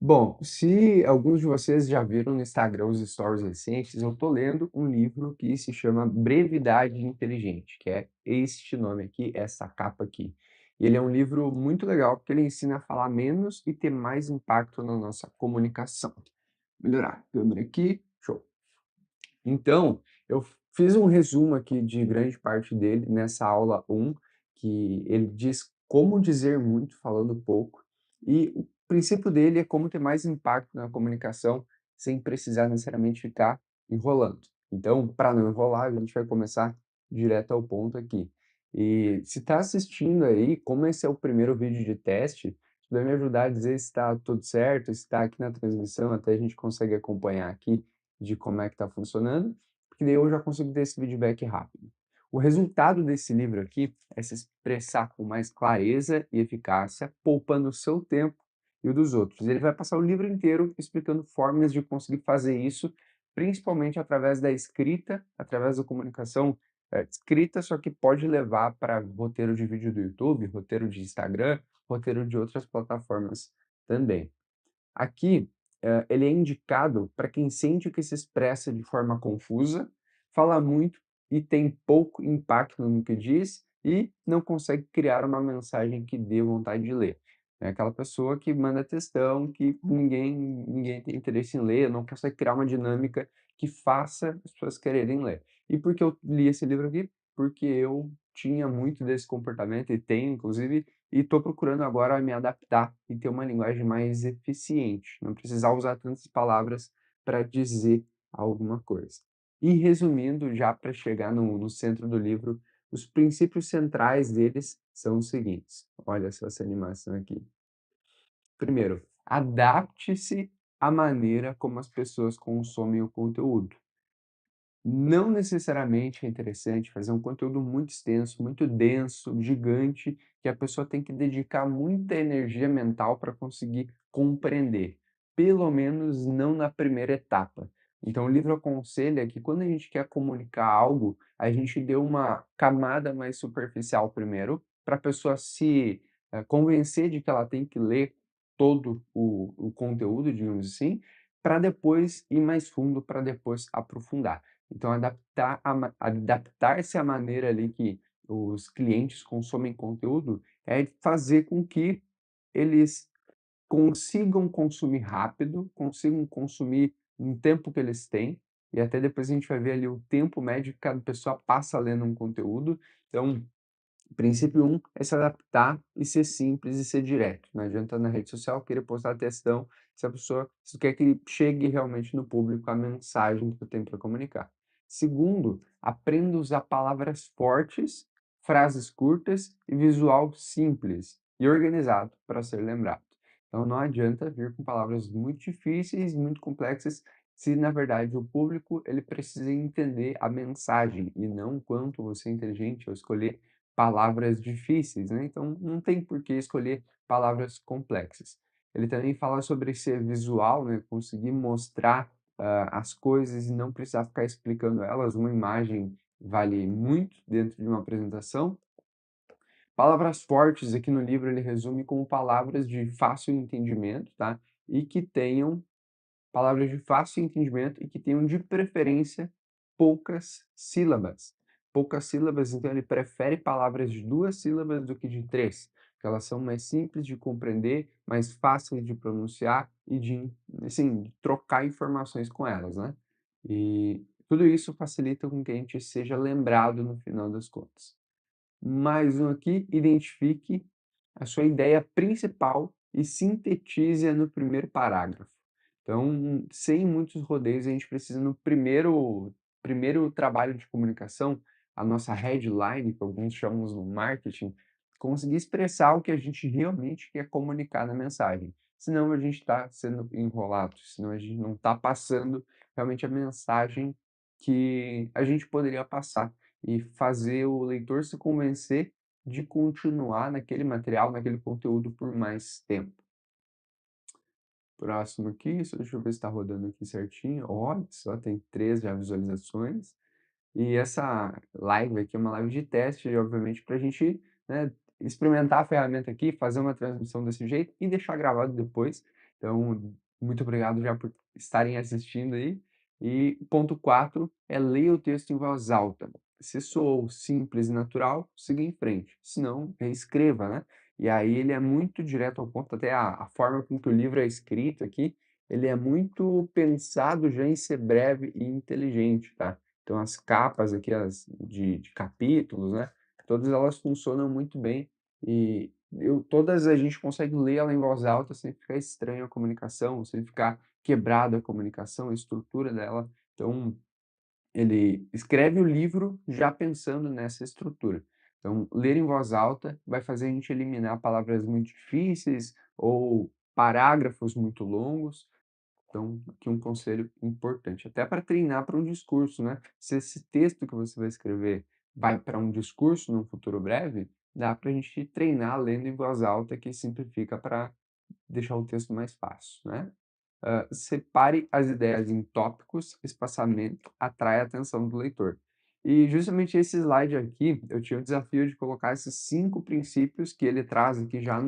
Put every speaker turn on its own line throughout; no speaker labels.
Bom, se alguns de vocês já viram no Instagram os stories recentes, eu tô lendo um livro que se chama Brevidade Inteligente, que é este nome aqui, essa capa aqui. E ele é um livro muito legal porque ele ensina a falar menos e ter mais impacto na nossa comunicação. Melhorar a câmera aqui, show. Então, eu fiz um resumo aqui de grande parte dele nessa aula 1, que ele diz como dizer muito falando pouco, e o princípio dele é como ter mais impacto na comunicação sem precisar necessariamente ficar enrolando. Então, para não enrolar, a gente vai começar direto ao ponto aqui. E se está assistindo aí, como esse é o primeiro vídeo de teste, isso vai me ajudar a dizer se está tudo certo, se está aqui na transmissão, até a gente consegue acompanhar aqui de como é que está funcionando, porque daí eu já consigo ter esse feedback rápido. O resultado desse livro aqui é se expressar com mais clareza e eficácia, poupando o seu tempo e o dos outros. Ele vai passar o livro inteiro explicando formas de conseguir fazer isso, principalmente através da escrita, através da comunicação escrita, só que pode levar para roteiro de vídeo do YouTube, roteiro de Instagram, roteiro de outras plataformas também. Aqui, ele é indicado para quem sente que se expressa de forma confusa, fala muito e tem pouco impacto no que diz e não consegue criar uma mensagem que dê vontade de ler. É aquela pessoa que manda textão que ninguém tem interesse em ler, não consegue criar uma dinâmica que faça as pessoas quererem ler. E por que eu li esse livro aqui? Porque eu tinha muito desse comportamento e tenho, inclusive, e estou procurando agora me adaptar e ter uma linguagem mais eficiente, não precisar usar tantas palavras para dizer alguma coisa. E resumindo, já para chegar no centro do livro, os princípios centrais deles são os seguintes. Olha só essa animação aqui. Primeiro, adapte-se à maneira como as pessoas consomem o conteúdo. Não necessariamente é interessante fazer um conteúdo muito extenso, muito denso, gigante, que a pessoa tem que dedicar muita energia mental para conseguir compreender, pelo menos não na primeira etapa. Então, o livro aconselha que quando a gente quer comunicar algo, a gente dê uma camada mais superficial primeiro, para a pessoa se convencer de que ela tem que ler todo o conteúdo, digamos assim, para depois ir mais fundo, para depois aprofundar. Então adaptar-se à maneira ali que os clientes consomem conteúdo, é fazer com que eles consigam consumir rápido, consigam consumir no tempo que eles têm, e até depois a gente vai ver ali o tempo médio que cada pessoa passa lendo um conteúdo. Então, princípio um é se adaptar e ser simples e ser direto. Não adianta na rede social querer postar textão se tu quer que chegue realmente no público a mensagem que tu tem para comunicar. Segundo, aprenda a usar palavras fortes, frases curtas e visual simples e organizado para ser lembrado. Então não adianta vir com palavras muito difíceis, muito complexas, se na verdade o público ele precisa entender a mensagem e não quanto você é inteligente ao escolher palavras difíceis, né, então não tem por que escolher palavras complexas. Ele também fala sobre ser visual, né, conseguir mostrar, as coisas e não precisar ficar explicando elas, uma imagem vale muito dentro de uma apresentação. Palavras fortes aqui no livro ele resume como palavras de fácil entendimento, tá, e que tenham palavras de fácil entendimento e que tenham, de preferência, poucas sílabas. Poucas sílabas, então ele prefere palavras de 2 sílabas do que de 3, porque elas são mais simples de compreender, mais fáceis de pronunciar e de, assim, trocar informações com elas, né. E tudo isso facilita com que a gente seja lembrado no final das contas. Mais um aqui, identifique a sua ideia principal e sintetize-a no primeiro parágrafo. Então, sem muitos rodeios, a gente precisa no primeiro trabalho de comunicação, a nossa headline, que alguns chamam no marketing, conseguir expressar o que a gente realmente quer comunicar na mensagem. Senão a gente está sendo enrolado, senão a gente não está passando realmente a mensagem que a gente poderia passar e fazer o leitor se convencer de continuar naquele material, naquele conteúdo por mais tempo. Próximo aqui, deixa eu ver se está rodando aqui certinho. Olha só, tem 3 já visualizações. E essa live aqui é uma live de teste, obviamente, para a gente, né, experimentar a ferramenta aqui, fazer uma transmissão desse jeito e deixar gravado depois. Então, muito obrigado já por estarem assistindo aí. E ponto 4 é leia o texto em voz alta. Se soou simples e natural, siga em frente. Se não, reescreva, né? E aí ele é muito direto ao ponto, até a forma com que o livro é escrito aqui, ele é muito pensado já em ser breve e inteligente, tá? Então as capas aqui, as de capítulos, né? Todas elas funcionam muito bem e todas a gente consegue ler ela em voz alta sem ficar estranho a comunicação, sem ficar quebrada a comunicação, a estrutura dela. Então, ele escreve o livro já pensando nessa estrutura. Então, ler em voz alta vai fazer a gente eliminar palavras muito difíceis ou parágrafos muito longos. Então, aqui um conselho importante, até para treinar para um discurso, né? Se esse texto que você vai escrever vai para um discurso num futuro breve, dá para a gente treinar lendo em voz alta, que simplifica para deixar o texto mais fácil, né? Separe as ideias em tópicos, espaçamento, atrai a atenção do leitor. E justamente esse slide aqui, eu tinha o desafio de colocar esses 5 princípios que ele traz aqui já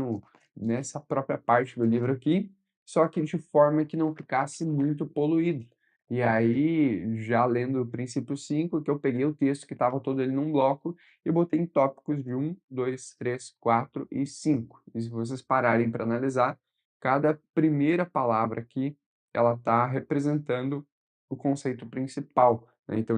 nessa própria parte do livro aqui, só que de forma que não ficasse muito poluído. E aí, já lendo o princípio 5, que eu peguei o texto que estava todo ele num bloco e botei em tópicos de 1, 2, 3, 4 e 5. E se vocês pararem para analisar, cada primeira palavra aqui, ela está representando o conceito principal, né? Então,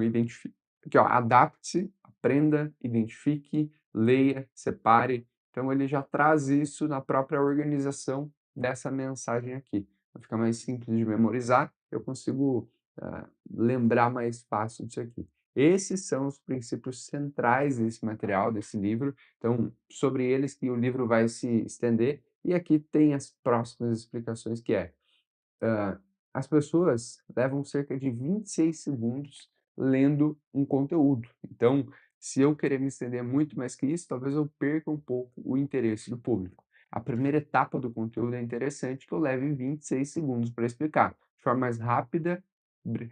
aqui, ó, adapte-se, aprenda, identifique, leia, separe. Então, ele já traz isso na própria organização dessa mensagem aqui. Vai ficar mais simples de memorizar, eu consigo lembrar mais fácil disso aqui. Esses são os princípios centrais desse material, desse livro. Então, sobre eles que o livro vai se estender. E aqui tem as próximas explicações, que é Hã, as pessoas levam cerca de 26 segundos lendo um conteúdo. Então, se eu querer me estender muito mais que isso, talvez eu perca um pouco o interesse do público. A primeira etapa do conteúdo é interessante que eu leve 26 segundos para explicar, de forma mais rápida,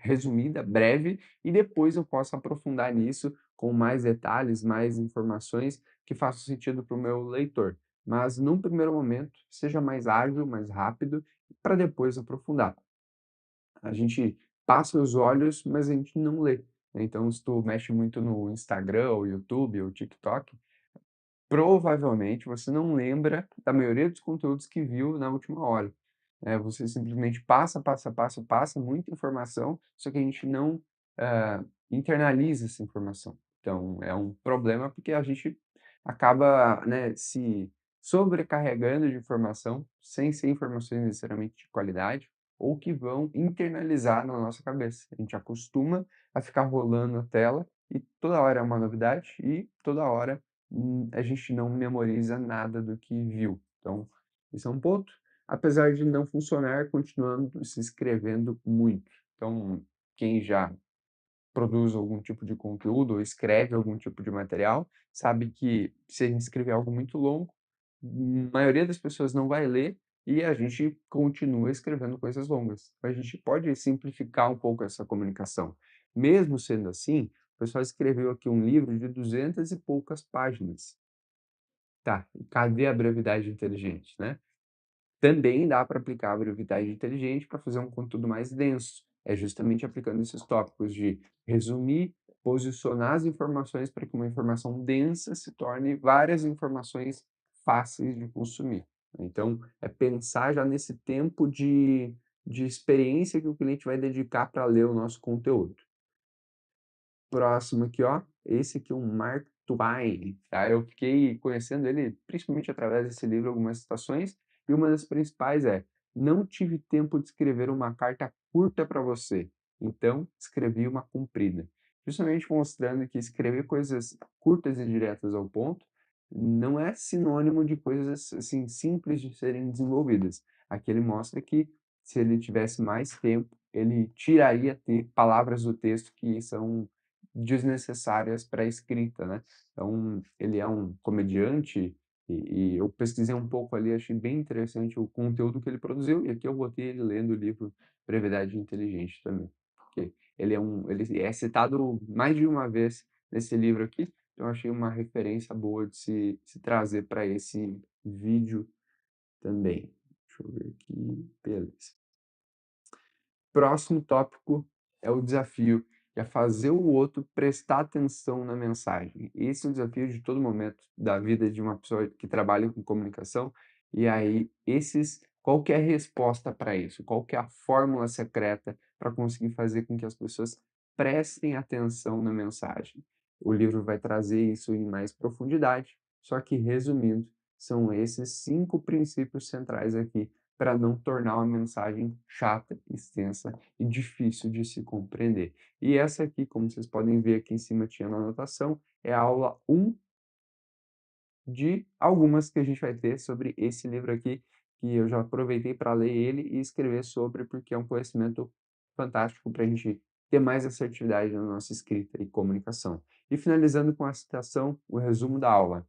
resumida, breve, e depois eu posso aprofundar nisso com mais detalhes, mais informações que façam sentido para o meu leitor. Mas, num primeiro momento, seja mais ágil, mais rápido para depois aprofundar. A gente passa os olhos, mas a gente não lê, né. Então, se tu mexe muito no Instagram, ou YouTube, ou TikTok, provavelmente você não lembra da maioria dos conteúdos que viu na última hora. Você simplesmente passa, passa, passa, passa, muita informação, só que a gente não, internaliza essa informação. Então é um problema, porque a gente acaba, né, se sobrecarregando de informação, sem ser informações necessariamente de qualidade, ou que vão internalizar na nossa cabeça. A gente acostuma a ficar rolando a tela e toda hora é uma novidade e toda hora a gente não memoriza nada do que viu. Então, esse é um ponto. Apesar de não funcionar, continuando se escrevendo muito. Então, quem já produz algum tipo de conteúdo ou escreve algum tipo de material, sabe que se a gente escrever algo muito longo, a maioria das pessoas não vai ler e a gente continua escrevendo coisas longas. A gente pode simplificar um pouco essa comunicação. Mesmo sendo assim, o pessoal escreveu aqui um livro de 200 e poucas páginas. Tá, e cadê a brevidade inteligente, né? Também dá para aplicar a brevidade inteligente para fazer um conteúdo mais denso. É justamente aplicando esses tópicos de resumir, posicionar as informações para que uma informação densa se torne várias informações fáceis de consumir. Então, é pensar já nesse tempo de experiência que o cliente vai dedicar para ler o nosso conteúdo. Próximo aqui, ó, esse aqui é o Mark Twain, tá? Eu fiquei conhecendo ele principalmente através desse livro, algumas citações, e uma das principais é: "Não tive tempo de escrever uma carta curta para você, então escrevi uma comprida". Justamente mostrando que escrever coisas curtas e diretas ao ponto não é sinônimo de coisas, assim, simples de serem desenvolvidas. Aqui ele mostra que, se ele tivesse mais tempo, ele tiraria palavras do texto que são desnecessárias para a escrita, né. Então, ele é um comediante e eu pesquisei um pouco ali, achei bem interessante o conteúdo que ele produziu, e aqui eu botei ele lendo o livro Brevidade Inteligente também, porque ele é citado mais de uma vez nesse livro aqui, então eu achei uma referência boa de se trazer para esse vídeo também. Deixa eu ver aqui. Beleza. Próximo tópico é o desafio, que é fazer o outro prestar atenção na mensagem. Esse é o desafio de todo momento da vida de uma pessoa que trabalha com comunicação. E aí, qual que é a resposta para isso? Qual que é a fórmula secreta para conseguir fazer com que as pessoas prestem atenção na mensagem? O livro vai trazer isso em mais profundidade, só que resumindo, são esses 5 princípios centrais aqui para não tornar uma mensagem chata, extensa e difícil de se compreender. E essa aqui, como vocês podem ver aqui em cima tinha na anotação, é a aula 1 de algumas que a gente vai ter sobre esse livro aqui, que eu já aproveitei para ler ele e escrever sobre, porque é um conhecimento fantástico para a gente ter mais assertividade na nossa escrita e comunicação. E finalizando com a citação, o resumo da aula.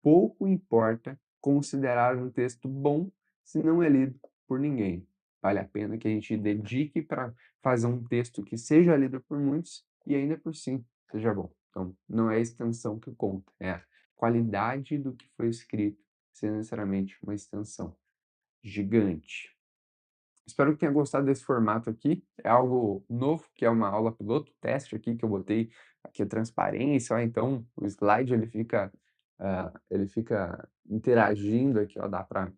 Pouco importa considerar um texto bom se não é lido por ninguém. Vale a pena que a gente dedique para fazer um texto que seja lido por muitos e ainda por si seja bom. Então, não é a extensão que conta, é a qualidade do que foi escrito, sem necessariamente uma extensão gigante. Espero que tenha gostado desse formato aqui. É algo novo, que é uma aula piloto, teste aqui que eu botei aqui a transparência, ó, então o slide ele fica interagindo aqui, ó, dá para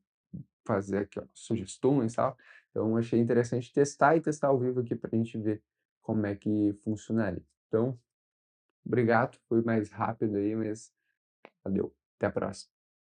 fazer aqui, ó, sugestões e tal. Então achei interessante testar e testar ao vivo aqui para a gente ver como é que funcionaria. Então, obrigado, foi mais rápido aí, mas valeu. Até a próxima.